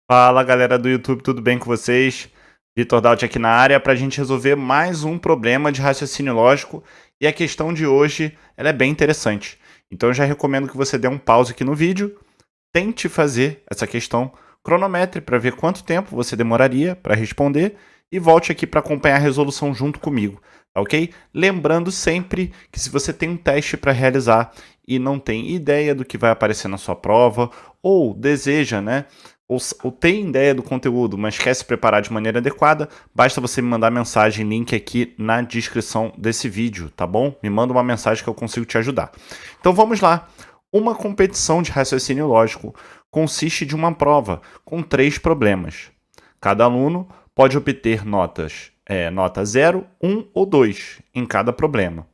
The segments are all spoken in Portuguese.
Fala galera do YouTube, tudo bem com vocês? Vitor Daut aqui na área para a gente resolver mais um problema de raciocínio lógico e a questão de hoje ela é bem interessante. Então eu já recomendo que você dê um pause aqui no vídeo, tente fazer essa questão, cronometre para ver quanto tempo você demoraria para responder e volte aqui para acompanhar a resolução junto comigo, tá ok? Lembrando sempre que se você tem um teste para realizar e não tem ideia do que vai aparecer na sua prova ou deseja, né? Ou tem ideia do conteúdo, mas quer se preparar de maneira adequada, basta você me mandar mensagem, link aqui na descrição desse vídeo, tá bom? Me manda uma mensagem que eu consigo te ajudar. Então vamos lá. Uma competição de raciocínio lógico consiste de uma prova com 3 problemas. Cada aluno pode obter nota 0, 1 ou 2 em cada problema.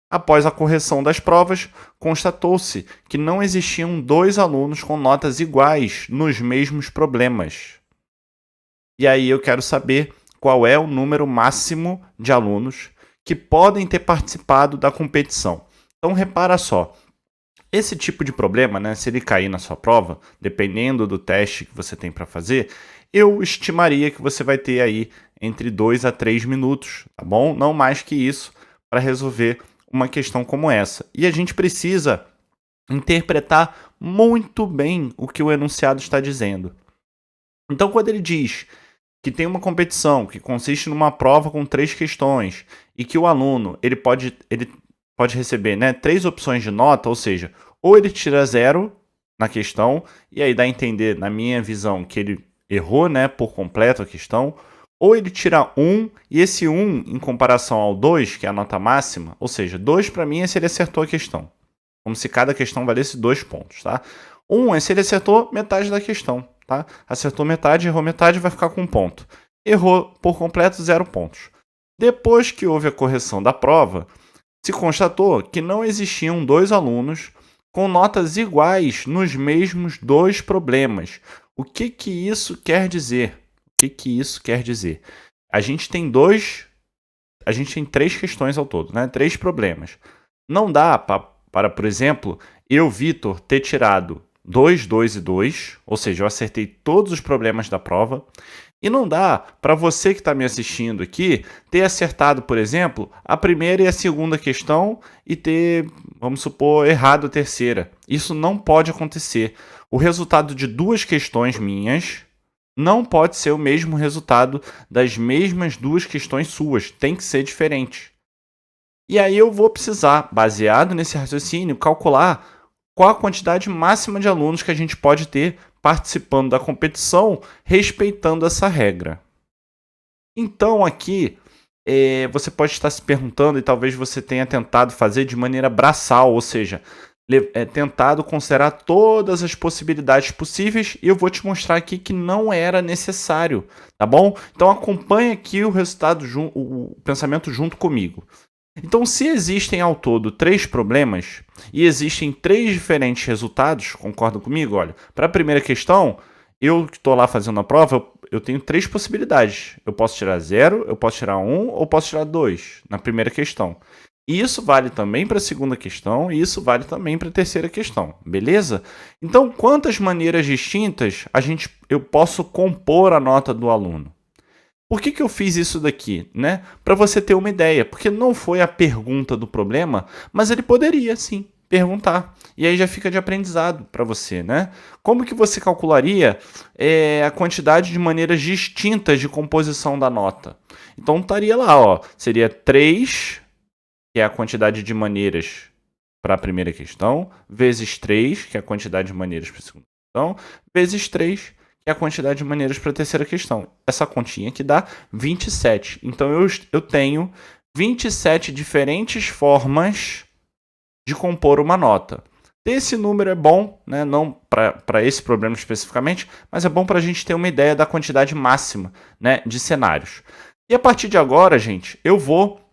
Após a correção das provas, constatou-se que não existiam 2 alunos com notas iguais nos mesmos problemas. E aí eu quero saber qual é o número máximo de alunos que podem ter participado da competição. Então repara só, esse tipo de problema, né, se ele cair na sua prova, dependendo do teste que você tem para fazer, eu estimaria que você vai ter aí entre 2 a 3 minutos, tá bom? Não mais que isso para resolver uma questão como essa. E a gente precisa interpretar muito bem o que o enunciado está dizendo. Então, quando ele diz que tem uma competição que consiste numa prova com 3 questões e que o aluno ele pode receber, né, 3 opções de nota, ou seja, ou ele tira 0 na questão, e aí dá a entender, na minha visão, que ele errou, né, por completo a questão, ou ele tira 1, e esse 1, em comparação ao 2, que é a nota máxima, ou seja, 2 para mim é se ele acertou a questão. Como se cada questão valesse 2 pontos, tá? 1 é se ele acertou metade da questão, tá? Acertou metade, errou metade, vai ficar com 1 ponto. Errou por completo, 0 pontos. Depois que houve a correção da prova, se constatou que não existiam 2 alunos com notas iguais nos mesmos 2 problemas. O que isso quer dizer? O que isso quer dizer? A gente tem 3 questões ao todo, né? 3 problemas. Não dá para, por exemplo, eu, Vitor, ter tirado 2, 2 e 2, ou seja, eu acertei todos os problemas da prova. E não dá para você que está me assistindo aqui ter acertado, por exemplo, a primeira e a segunda questão e ter, vamos supor, errado a terceira. Isso não pode acontecer. O resultado de 2 questões minhas não pode ser o mesmo resultado das mesmas 2 questões suas. Tem que ser diferente. E aí eu vou precisar, baseado nesse raciocínio, calcular qual a quantidade máxima de alunos que a gente pode ter participando da competição, respeitando essa regra. Então aqui, você pode estar se perguntando, e talvez você tenha tentado fazer de maneira braçal, ou seja, tentado considerar todas as possibilidades possíveis, e eu vou te mostrar aqui que não era necessário, tá bom? Então acompanhe aqui o resultado, o pensamento junto comigo. Então, se existem ao todo 3 problemas e existem 3 diferentes resultados, concordam comigo? Olha, para a primeira questão, eu que estou lá fazendo a prova, eu tenho 3 possibilidades. Eu posso tirar 0, eu posso tirar 1 ou posso tirar 2 na primeira questão. E isso vale também para a segunda questão e isso vale também para a terceira questão, beleza? Então, quantas maneiras distintas eu posso compor a nota do aluno? Por que eu fiz isso daqui, né? Para você ter uma ideia, porque não foi a pergunta do problema, mas ele poderia sim perguntar. E aí já fica de aprendizado para você, né? Como que você calcularia a quantidade de maneiras distintas de composição da nota? Então estaria lá, ó, seria 3, que é a quantidade de maneiras para a primeira questão, vezes 3, que é a quantidade de maneiras para a segunda questão, vezes 3, que é a quantidade de maneiras para a terceira questão. Essa continha que dá 27. Então eu tenho 27 diferentes formas de compor uma nota. Esse número é bom, né? Não para esse problema especificamente, mas é bom para a gente ter uma ideia da quantidade máxima, né, de cenários. E a partir de agora, gente, eu vou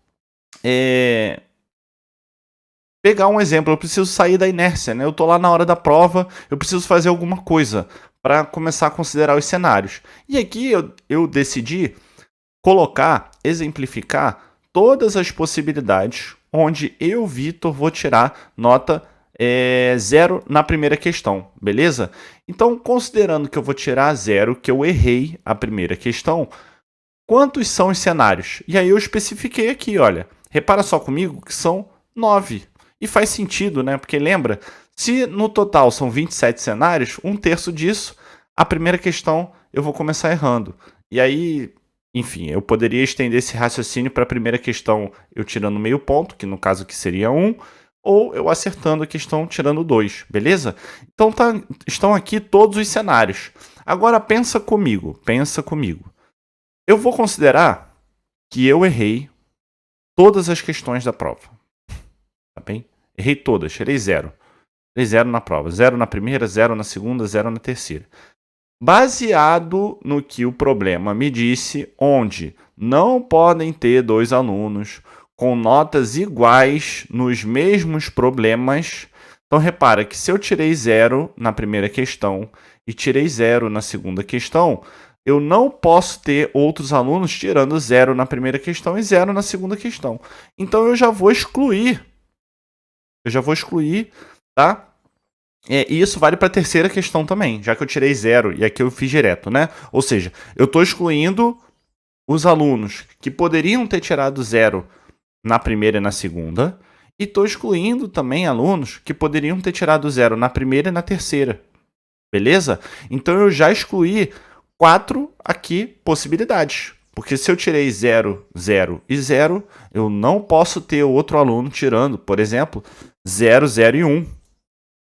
pegar um exemplo. Eu preciso sair da inércia, né? Eu estou lá na hora da prova, eu preciso fazer alguma coisa para começar a considerar os cenários. E aqui eu decidi exemplificar todas as possibilidades onde eu, Vitor, vou tirar nota 0 na primeira questão, beleza? Então, considerando que eu vou tirar 0, que eu errei a primeira questão, quantos são os cenários? E aí eu especifiquei aqui, olha, repara só comigo que são 9. E faz sentido, né? Porque lembra, se no total são 27 cenários, 1/3 disso, a primeira questão eu vou começar errando. E aí, enfim, eu poderia estender esse raciocínio para a primeira questão eu tirando meio ponto, que no caso aqui seria 1, ou eu acertando a questão tirando 2, beleza? Então estão aqui todos os cenários. Agora pensa comigo. Eu vou considerar que eu errei todas as questões da prova. Tá bem? Errei todas, tirei 0. Tirei 0 na prova. 0 na primeira, 0 na segunda, 0 na terceira. Baseado no que o problema me disse, onde não podem ter 2 alunos com notas iguais nos mesmos problemas. Então, repara que se eu tirei 0 na primeira questão e tirei 0 na segunda questão, eu não posso ter outros alunos tirando 0 na primeira questão e 0 na segunda questão. Então, eu já vou excluir. Tá? E isso vale para a terceira questão também, já que eu tirei 0 e aqui eu fiz direto, né? Ou seja, eu estou excluindo os alunos que poderiam ter tirado 0 na primeira e na segunda, e estou excluindo também alunos que poderiam ter tirado 0 na primeira e na terceira. Beleza? Então eu já excluí 4 aqui possibilidades. Porque se eu tirei 0, 0 e 0, eu não posso ter outro aluno tirando, por exemplo, 0, 0 e 1.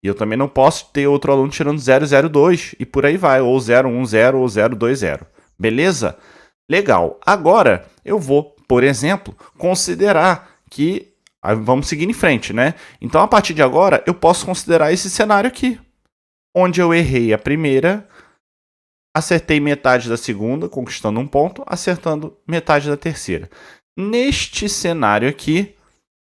E eu também não posso ter outro aluno tirando 0, 0, 2. E por aí vai, ou 0, 1, 0, ou 0, 2, 0. Beleza? Legal. Agora, eu vou, por exemplo, considerar que... Vamos seguir em frente, né? Então, a partir de agora, eu posso considerar esse cenário aqui. Onde eu errei a primeira, acertei metade da segunda, conquistando um ponto, acertando metade da terceira. Neste cenário aqui,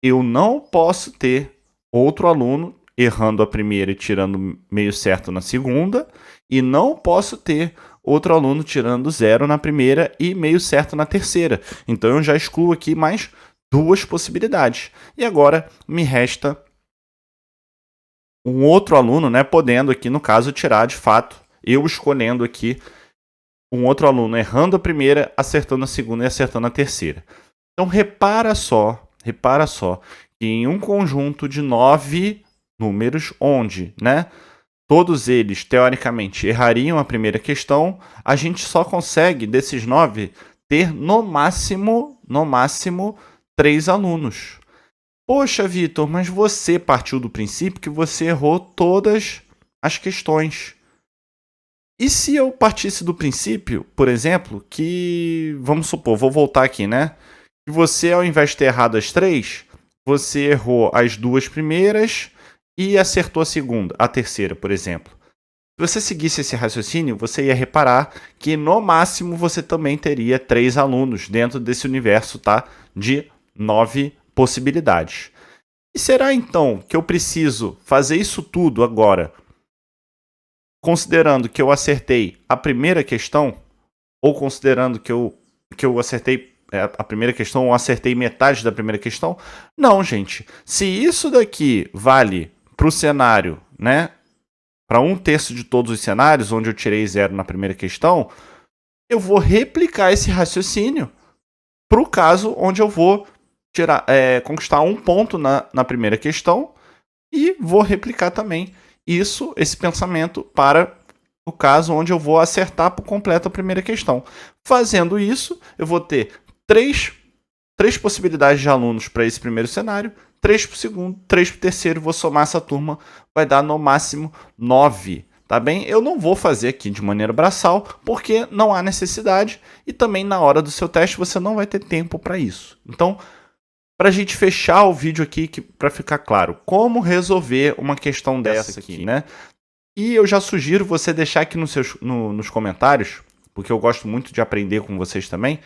eu não posso ter outro aluno errando a primeira e tirando meio certo na segunda, e não posso ter outro aluno tirando 0 na primeira e meio certo na terceira. Então eu já excluo aqui mais 2 possibilidades. E agora me resta um outro aluno, né, podendo aqui, no caso, tirar de fato, eu escolhendo aqui um outro aluno errando a primeira, acertando a segunda e acertando a terceira. Então repara só que em um conjunto de 9 números, onde, né, todos eles, teoricamente, errariam a primeira questão, a gente só consegue, desses 9, ter no máximo 3 alunos. Poxa, Vitor, mas você partiu do princípio que você errou todas as questões. E se eu partisse do princípio, por exemplo, que, vamos supor, vou voltar aqui, né? Que você, ao invés de ter errado as 3, você errou as 2 primeiras e acertou a terceira, por exemplo. Se você seguisse esse raciocínio, você ia reparar que no máximo você também teria 3 alunos dentro desse universo, tá? De 9 possibilidades. E será então que eu preciso fazer isso tudo agora, considerando que eu acertei a primeira questão, ou considerando que eu acertei a primeira questão, ou acertei metade da primeira questão? Não, gente. Se isso daqui vale para o cenário, né, para 1/3 de todos os cenários, onde eu tirei 0 na primeira questão, eu vou replicar esse raciocínio para o caso onde eu vou conquistar um ponto na primeira questão, e vou replicar também esse pensamento para o caso onde eu vou acertar por completo a primeira questão. Fazendo isso, eu vou ter 3 possibilidades de alunos para esse primeiro cenário, 3 para o segundo, 3 para o terceiro, vou somar essa turma, vai dar no máximo 9. Tá bem? Eu não vou fazer aqui de maneira braçal, porque não há necessidade, e também na hora do seu teste você não vai ter tempo para isso. Então, para a gente fechar o vídeo aqui, para ficar claro, como resolver uma questão dessa aqui, né? E eu já sugiro você deixar aqui nos comentários, porque eu gosto muito de aprender com vocês também,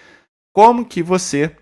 como que você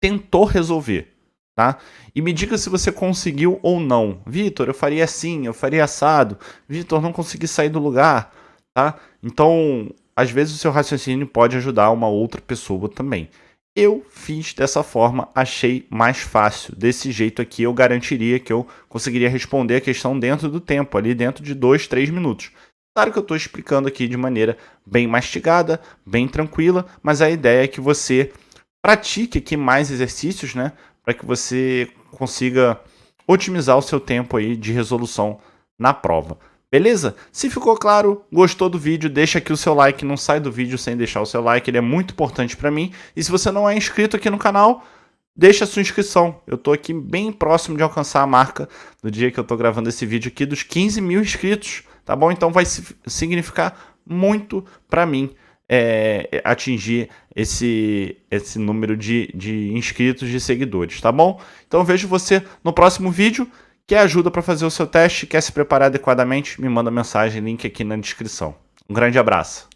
tentou resolver, tá? E me diga se você conseguiu ou não. Vitor, eu faria assim, eu faria assado. Vitor, não consegui sair do lugar, tá? Então, às vezes o seu raciocínio pode ajudar uma outra pessoa também. Eu fiz dessa forma, achei mais fácil. Desse jeito aqui eu garantiria que eu conseguiria responder a questão dentro do tempo, ali dentro de 2, 3 minutos. Claro que eu estou explicando aqui de maneira bem mastigada, bem tranquila, mas a ideia é que você pratique aqui mais exercícios, né? Para que você consiga otimizar o seu tempo aí de resolução na prova. Beleza? Se ficou claro, gostou do vídeo, deixa aqui o seu like, não sai do vídeo sem deixar o seu like, ele é muito importante para mim. E se você não é inscrito aqui no canal, deixa a sua inscrição. Eu tô aqui bem próximo de alcançar a marca do dia que eu tô gravando esse vídeo aqui dos 15 mil inscritos, tá bom? Então vai significar muito para mim atingir esse número de inscritos, de seguidores, tá bom? Então eu vejo você no próximo vídeo. Quer ajuda para fazer o seu teste? Quer se preparar adequadamente? Me manda mensagem, link aqui na descrição. Um grande abraço.